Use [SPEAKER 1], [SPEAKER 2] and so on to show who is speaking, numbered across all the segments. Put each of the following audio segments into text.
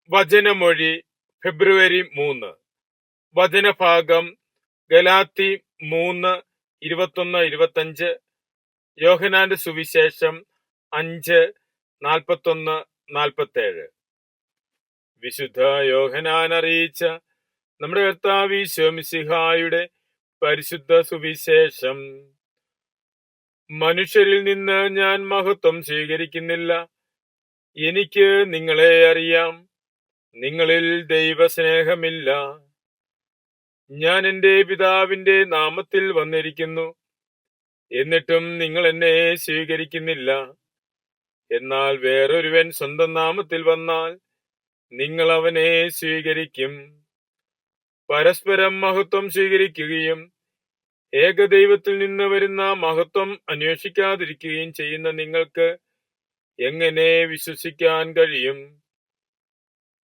[SPEAKER 1] വചനമൊഴി ഫെബ്രുവരി 3. വചനഭാഗം ഗലാത്തി 3:21-25, യോഹന്നാന്റെ സുവിശേഷം 5:41-47. വിശുദ്ധ യോഹന്നാൻ അറിയിച്ച നമ്മുടെ കർത്താവ് ഈശോ മിശിഹായുടെ പരിശുദ്ധ സുവിശേഷം. മനുഷ്യരിൽ നിന്ന് ഞാൻ മഹത്വം സ്വീകരിക്കുന്നില്ല. എനിക്ക് നിങ്ങളെ അറിയാം. നിങ്ങളിൽ ദൈവസ്നേഹമില്ല. ഞാൻ എൻ്റെ പിതാവിന്റെ നാമത്തിൽ വന്നിരിക്കുന്നു, എന്നിട്ടും നിങ്ങൾ എന്നെ സ്വീകരിക്കുന്നില്ല. എന്നാൽ വേറൊരുവൻ സ്വന്തം നാമത്തിൽ വന്നാൽ നിങ്ങൾ അവനെ സ്വീകരിക്കും. പരസ്പരം മഹത്വം സ്വീകരിക്കുകയും ഏകദൈവത്തിൽ നിന്ന് വരുന്ന മഹത്വം അന്വേഷിക്കാതിരിക്കുകയും ചെയ്യുന്ന നിങ്ങൾക്ക് എങ്ങനെ വിശ്വസിക്കാൻ കഴിയും?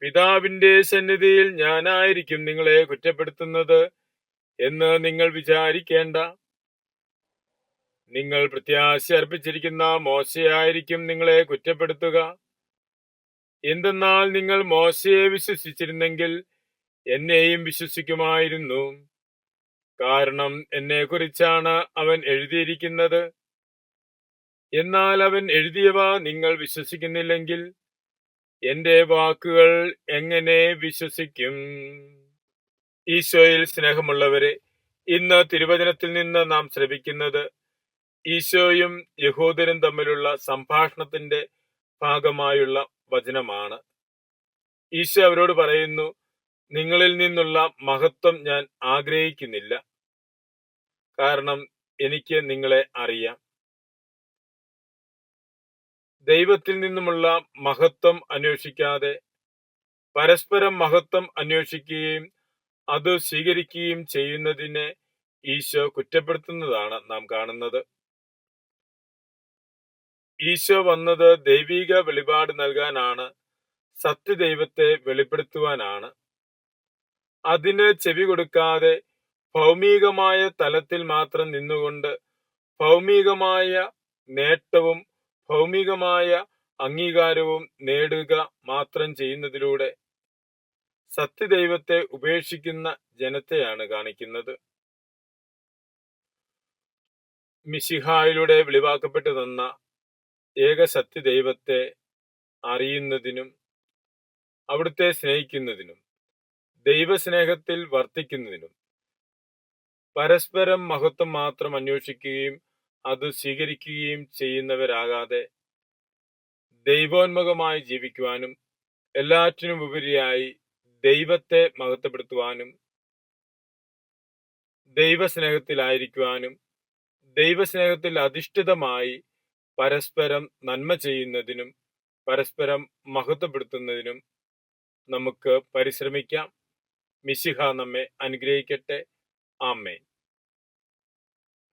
[SPEAKER 1] പിതാവിന്റെ സന്നിധിയിൽ ഞാനായിരിക്കും നിങ്ങളെ കുറ്റപ്പെടുത്തുന്നത് എന്ന് നിങ്ങൾ വിചാരിക്കേണ്ട. നിങ്ങൾ പ്രത്യാശ അർപ്പിച്ചിരിക്കുന്ന മോശയായിരിക്കും നിങ്ങളെ കുറ്റപ്പെടുത്തുക. എന്തെന്നാൽ നിങ്ങൾ മോശയെ വിശ്വസിച്ചിരുന്നെങ്കിൽ എന്നെയും വിശ്വസിക്കുമായിരുന്നു. കാരണം എന്നെ കുറിച്ചാണ് അവൻ എഴുതിയിരിക്കുന്നത്. എന്നാൽ അവൻ എഴുതിയവ നിങ്ങൾ വിശ്വസിക്കുന്നില്ലെങ്കിൽ എന്റെ വാക്കുകൾ എങ്ങനെ വിശ്വസിക്കും? ഈശോയിൽ സ്നേഹമുള്ളവരെ, ഇന്ന് തിരുവചനത്തിൽ നിന്ന് നാം ശ്രവിക്കുന്നത് ഈശോയും യഹൂദരും തമ്മിലുള്ള സംഭാഷണത്തിന്റെ ഭാഗമായുള്ള വചനമാണ്. ഈശോ അവരോട് പറയുന്നു, നിങ്ങളിൽ നിന്നുള്ള മഹത്വം ഞാൻ ആഗ്രഹിക്കുന്നില്ല, കാരണം എനിക്ക് നിങ്ങളെ അറിയാം. ദൈവത്തിൽ നിന്നുമുള്ള മഹത്വം അന്വേഷിക്കാതെ പരസ്പരം മഹത്വം അന്വേഷിക്കുകയും അത് സ്വീകരിക്കുകയും ചെയ്യുന്നതിനെ ഈശോ കുറ്റപ്പെടുത്തുന്നതാണ് നാം കാണുന്നത്. ഈശോ വന്നത് ദൈവിക വെളിപാട് നൽകാനാണ്, സത്യദൈവത്തെ വെളിപ്പെടുത്തുവാനാണ്. അതിന് ചെവി കൊടുക്കാതെ ഭൗമികമായ തലത്തിൽ മാത്രം നിന്നുകൊണ്ട് ഭൗമികമായ നേട്ടവും ഭൗമികമായ അംഗീകാരവും നേടുക മാത്രം ചെയ്യുന്നതിലൂടെ സത്യദൈവത്തെ ഉപേക്ഷിക്കുന്ന ജനത്തെയാണ് കാണിക്കുന്നത്. മിശിഹായിലൂടെ വെളിവാക്കപ്പെട്ടു തന്ന ഏക സത്യദൈവത്തെ അറിയുന്നതിനും അവിടുത്തെ സ്നേഹിക്കുന്നതിനും ദൈവസ്നേഹത്തിൽ വർത്തിക്കുന്നതിനും പരസ്പരം മഹത്വം മാത്രം അന്വേഷിക്കുകയും അത് സ്വീകരിക്കുകയും ചെയ്യുന്നവരാകാതെ ദൈവോന്മുഖമായി ജീവിക്കുവാനും എല്ലാറ്റിനും ഉപരിയായി ദൈവത്തെ മഹത്വപ്പെടുത്തുവാനും ദൈവസ്നേഹത്തിലായിരിക്കുവാനും ദൈവസ്നേഹത്തിൽ അധിഷ്ഠിതമായി പരസ്പരം നന്മ ചെയ്യുന്നതിനും പരസ്പരം മഹത്വപ്പെടുത്തുന്നതിനും നമുക്ക് പരിശ്രമിക്കാം. മിശിഹ നമ്മെ അനുഗ്രഹിക്കട്ടെ. ആമേൻ.